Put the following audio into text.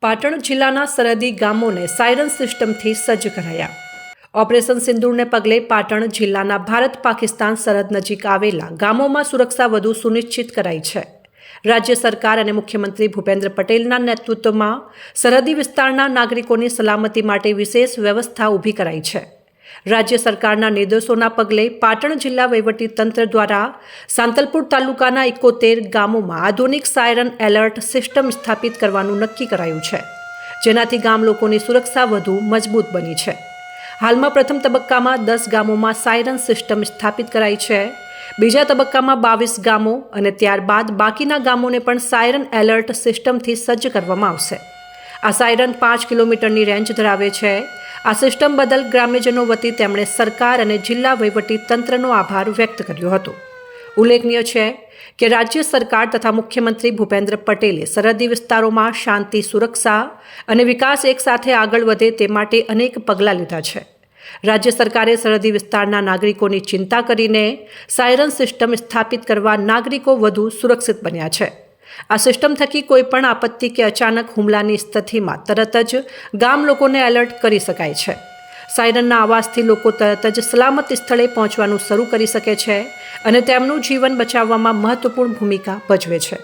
પાટણ જિલ્લાના સરહદી ગામોને સાયરન સિસ્ટમથી સજ્જ કરાયા. ઓપરેશન સિંદૂરને પગલે પાટણ જિલ્લાના ભારત પાકિસ્તાન સરહદ નજીક આવેલા ગામોમાં સુરક્ષા વધુ સુનિશ્ચિત કરાઈ છે. રાજ્ય સરકાર અને મુખ્યમંત્રી ભૂપેન્દ્ર પટેલના નેતૃત્વમાં સરહદી વિસ્તારના નાગરિકોની સલામતી માટે વિશેષ વ્યવસ્થા ઊભી કરાઈ છે. રાજ્ય સરકારના નિર્દેશોના પગલે પાટણ જિલ્લા વહીવટીતંત્ર દ્વારા સાંતલપુર તાલુકાના 71 ગામોમાં આધુનિક સાયરન એલર્ટ સિસ્ટમ સ્થાપિત કરવાનું નક્કી કરાયું છે, જેનાથી ગામ લોકોની સુરક્ષા વધુ મજબૂત બની છે. હાલમાં પ્રથમ તબક્કામાં 10 ગામોમાં સાયરન સિસ્ટમ સ્થાપિત કરાઈ છે. બીજા તબક્કામાં 22 ગામો અને ત્યારબાદ બાકીના ગામોને પણ સાયરન એલર્ટ સિસ્ટમથી સજ્જ કરવામાં આવશે. આ સાયરન 5 કિલોમીટરની રેન્જ ધરાવે છે. આ સિસ્ટમ બદલ ગ્રામ્યજનો વતી તેમણે સરકાર અને જિલ્લા વહીવટી તંત્રનો આભાર વ્યક્ત કર્યો હતો. ઉલ્લેખનીય છે કે રાજ્ય સરકાર તથા મુખ્યમંત્રી ભૂપેન્દ્ર પટેલે સરહદી વિસ્તારોમાં શાંતિ, સુરક્ષા અને વિકાસ એકસાથે આગળ વધે તે માટે અનેક પગલાં લીધા છે. રાજ્ય સરકારે સરહદી વિસ્તારના નાગરિકોની ચિંતા કરીને સાયરન સિસ્ટમ સ્થાપિત કરવા નાગરિકો વધુ સુરક્ષિત બન્યા છે. આ સિસ્ટમ થકી કોઈપણ આપત્તિ કે અચાનક હુમલાની સ્થિતિમાં તરત જ ગામ લોકોને એલર્ટ કરી શકાય છે. સાયરનના અવાજથી લોકો તરત જ સલામત સ્થળે પહોંચવાનું શરૂ કરી શકે છે અને તેમનું જીવન બચાવવામાં મહત્વપૂર્ણ ભૂમિકા ભજવે છે.